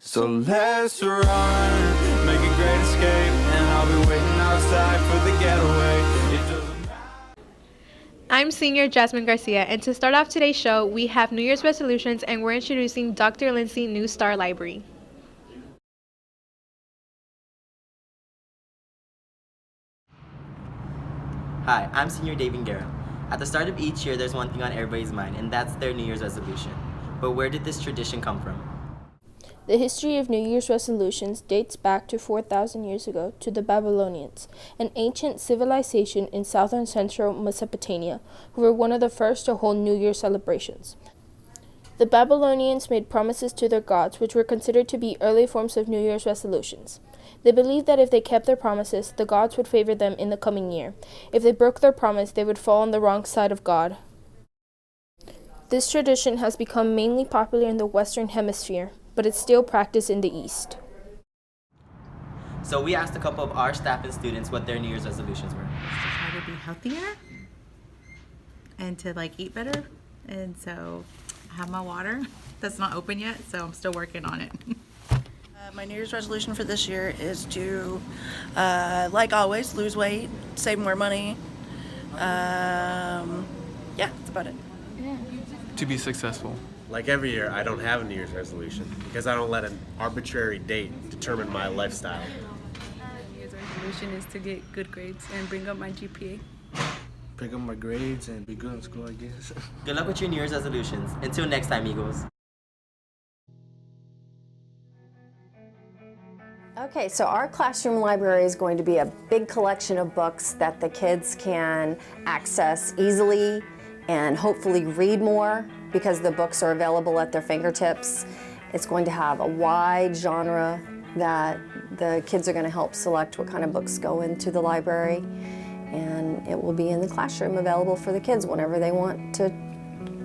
So let's run, make a great escape, and I'll be waiting outside for the getaway. It doesn't matter. I'm senior Jasmine Garcia, and to start off today's show, we have New Year's resolutions, and we're introducing Dr. Lindsay New STARR Library. Hi, I'm Senior David Guerra. At the start of each year, there's one thing on everybody's mind, and that's their New Year's resolution. But where did this tradition come from? The history of New Year's resolutions dates back to 4,000 years ago to the Babylonians, an ancient civilization in southern central Mesopotamia, who were one of the first to hold New Year's celebrations. The Babylonians made promises to their gods, which were considered to be early forms of New Year's resolutions. They believed that if they kept their promises, the gods would favor them in the coming year. If they broke their promise, they would fall on the wrong side of God. This tradition has become mainly popular in the Western Hemisphere, but it's still practiced in the East. So we asked a couple of our staff and students what their New Year's resolutions were. To try to be healthier and to eat better, and so I have my water that's not open yet, so I'm still working on it. My New Year's resolution for this year is to, like always, lose weight, save more money. Yeah, that's about it. To be successful. Like every year, I don't have a New Year's resolution because I don't let an arbitrary date determine my lifestyle. New Year's resolution is to get good grades and bring up my GPA. Pick up my grades and be good in school, I guess. Good luck with your New Year's resolutions. Until next time, Eagles. Okay, so our classroom library is going to be a big collection of books that the kids can access easily and hopefully read more because the books are available at their fingertips. It's going to have a wide genre that the kids are going to help select what kind of books go into the library, and it will be in the classroom available for the kids whenever they want to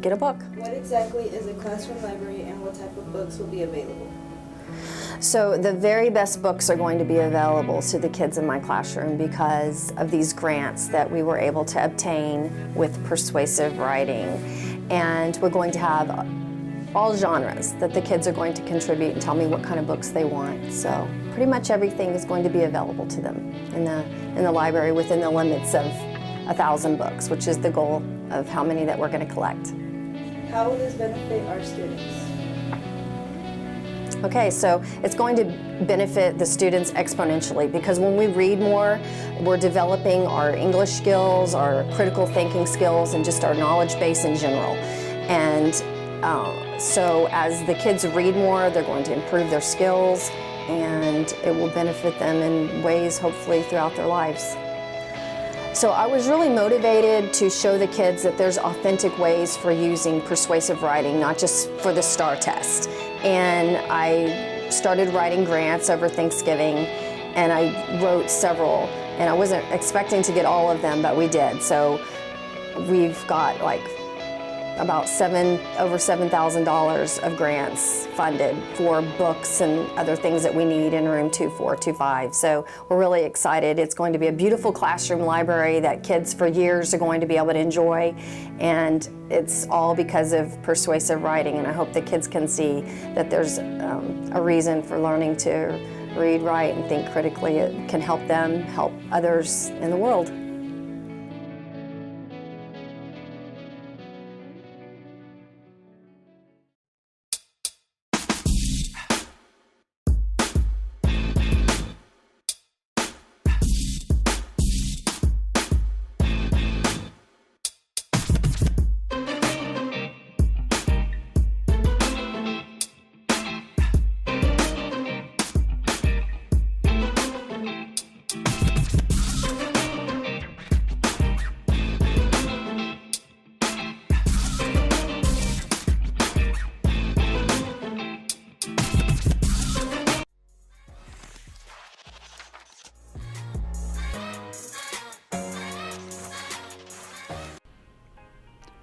get a book. What exactly is a classroom library and what type of books will be available? So the very best books are going to be available to the kids in my classroom because of these grants that we were able to obtain with persuasive writing. And we're going to have all genres that the kids are going to contribute and tell me what kind of books they want. So pretty much everything is going to be available to them in the library within the limits of 1,000 books, which is the goal of how many that we're going to collect. How will this benefit our students? Okay, so it's going to benefit the students exponentially because when we read more, we're developing our English skills, our critical thinking skills, and just our knowledge base in general. And so as the kids read more, they're going to improve their skills, and it will benefit them in ways hopefully throughout their lives. So I was really motivated to show the kids that there's authentic ways for using persuasive writing, not just for the STARR test. And I started writing grants over Thanksgiving, and I wrote several, and I wasn't expecting to get all of them, but we did. So we've got about over $7,000 of grants funded for books and other things that we need in room 2425. So we're really excited. It's going to be a beautiful classroom library that kids for years are going to be able to enjoy, and it's all because of persuasive writing, and I hope the kids can see that there's a reason for learning to read, write, and think critically. It can help them help others in the world.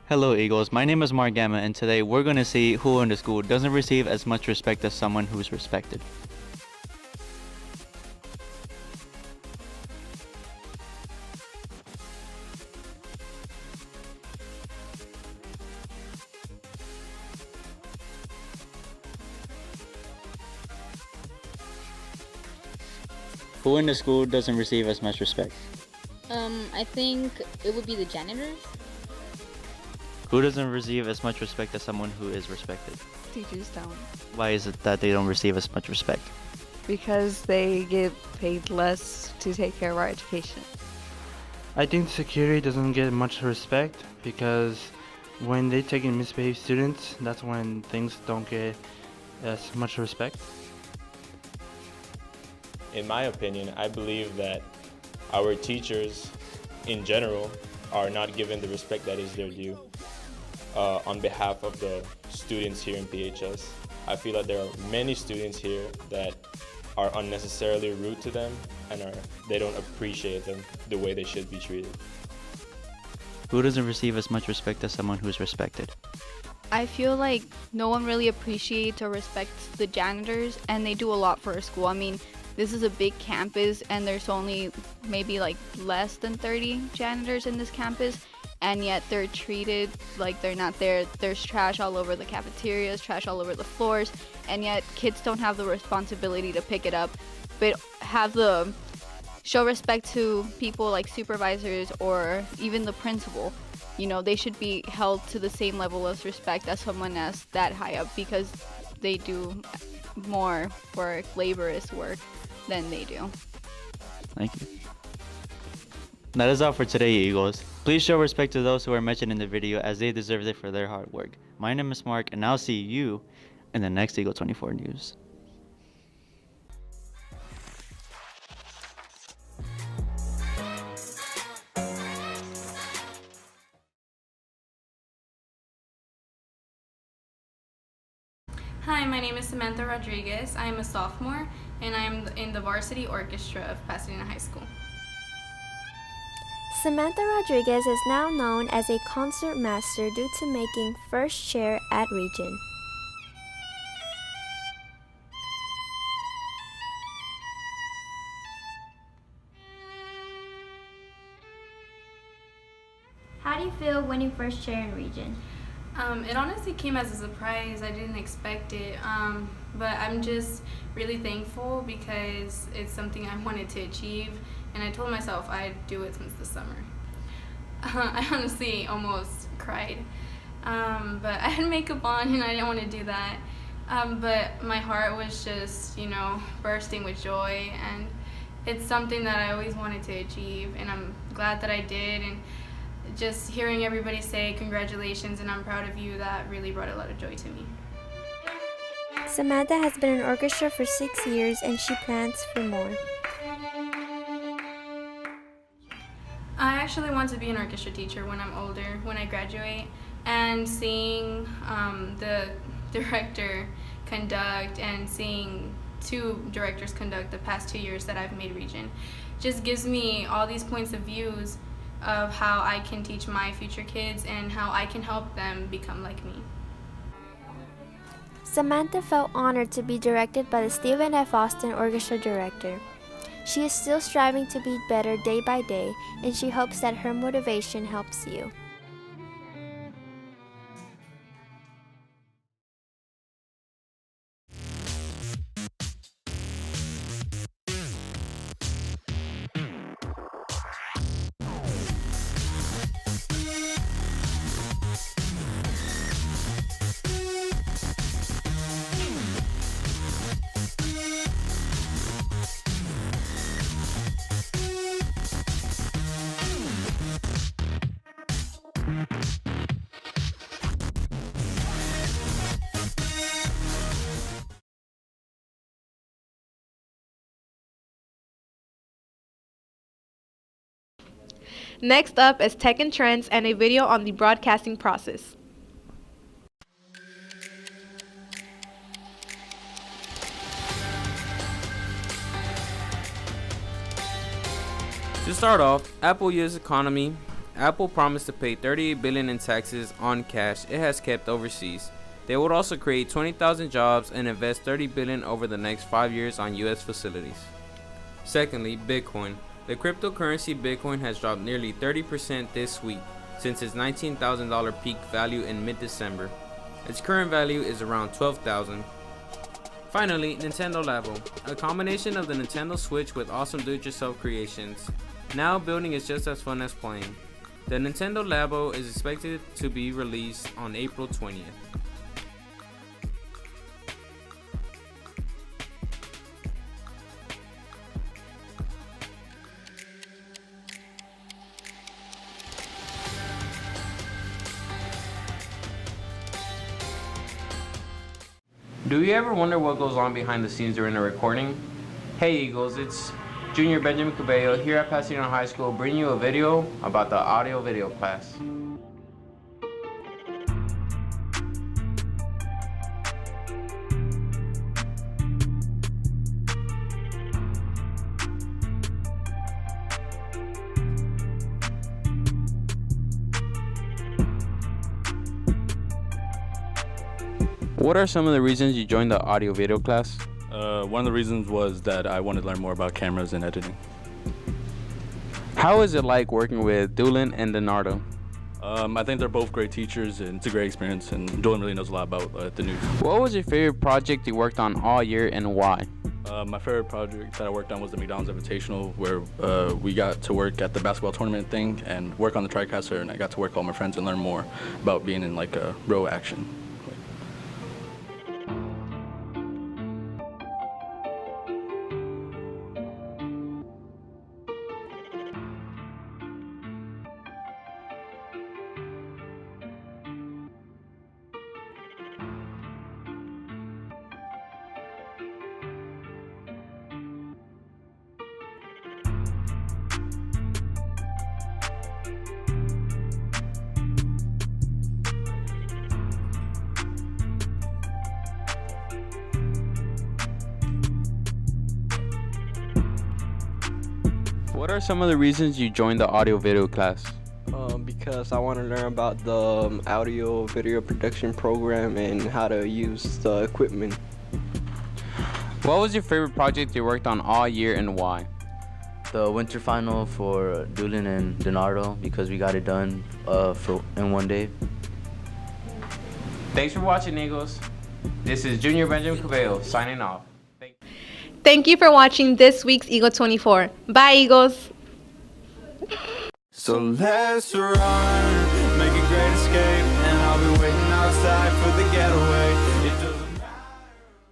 Hello Eagles, my name is Margama, and today we're going to see who in the school doesn't receive as much respect as someone who's respected. Who in the school doesn't receive as much respect? I think it would be the janitors. Who doesn't receive as much respect as someone who is respected? Teachers don't. Why is it that they don't receive as much respect? Because they get paid less to take care of our education. I think security doesn't get much respect because when they take in misbehaved students, that's when things don't get as much respect. In my opinion, I believe that our teachers in general are not given the respect that is their due. On behalf of the students here in PHS, I feel that there are many students here that are unnecessarily rude to them and they don't appreciate them the way they should be treated. Who doesn't receive as much respect as someone who is respected? I feel like no one really appreciates or respects the janitors, and they do a lot for our school. I mean, this is a big campus and there's only maybe like less than 30 janitors in this campus, and yet they're treated like they're not there. There's trash all over the cafeterias, trash all over the floors, and yet kids don't have the responsibility to pick it up, but have the show respect to people like supervisors or even the principal. You know, they should be held to the same level of respect as someone that's that high up, because they do more for laborious work than they do. Thank you. That is all for today, Eagles. Please show respect to those who are mentioned in the video, as they deserve it for their hard work. My name is Mark, and I'll see you in the next Eagle 24 News. Hi, my name is Samantha Rodriguez. I am a sophomore and I am in the varsity orchestra of Pasadena High School. Samantha Rodriguez is now known as a concert master due to making first chair at Region. How do you feel winning first chair in Region? It honestly came as a surprise. I didn't expect it, but I'm just really thankful because it's something I wanted to achieve, and I told myself I'd do it since the summer. I honestly almost cried, but I had makeup on and I didn't want to do that, but my heart was just, you know, bursting with joy, and it's something that I always wanted to achieve, and I'm glad that I did. And just hearing everybody say congratulations and I'm proud of you, that really brought a lot of joy to me. Samantha has been in orchestra for 6 years and she plans for more. I actually want to be an orchestra teacher when I'm older, when I graduate, and seeing the director conduct and seeing 2 directors conduct the past 2 years that I've made Region just gives me all these points of views of how I can teach my future kids and how I can help them become like me. Samantha felt honored to be directed by the Stephen F. Austin Orchestra Director. She is still striving to be better day by day, and she hopes that her motivation helps you. Next up is Tech and Trends and a video on the broadcasting process. To start off, Apple U.S. economy. Apple promised to pay $38 billion in taxes on cash it has kept overseas. They would also create 20,000 jobs and invest $30 billion over the next 5 years on U.S. facilities. Secondly, Bitcoin. The cryptocurrency Bitcoin has dropped nearly 30% this week since its $19,000 peak value in mid-December. Its current value is around $12,000. Finally, Nintendo Labo, a combination of the Nintendo Switch with awesome do-it-yourself creations. Now building is just as fun as playing. The Nintendo Labo is expected to be released on April 20th. Do you ever wonder what goes on behind the scenes during a recording? Hey Eagles, it's Junior Benjamin Cabello here at Pasadena High School bringing you a video about the audio video class. What are some of the reasons you joined the audio video class? One of the reasons was that I wanted to learn more about cameras and editing. How is it like working with Doolin and Leonardo? I think they're both great teachers and it's a great experience, and Doolin really knows a lot about the news. What was your favorite project you worked on all year and why? My favorite project that I worked on was the McDonald's Invitational, where we got to work at the basketball tournament thing and work on the TriCaster, and I got to work with all my friends and learn more about being in like a row action. What are some of the reasons you joined the audio video class? Because I want to learn about the audio video production program and how to use the equipment. What was your favorite project you worked on all year and why? The winter final for Doolin and Leonardo, because we got it done in one day. Thanks for watching, Eagles. This is Junior Benjamin Cabello signing off. Thank you for watching this week's Eagle 24. Bye, Eagles. So let's run, make a great escape.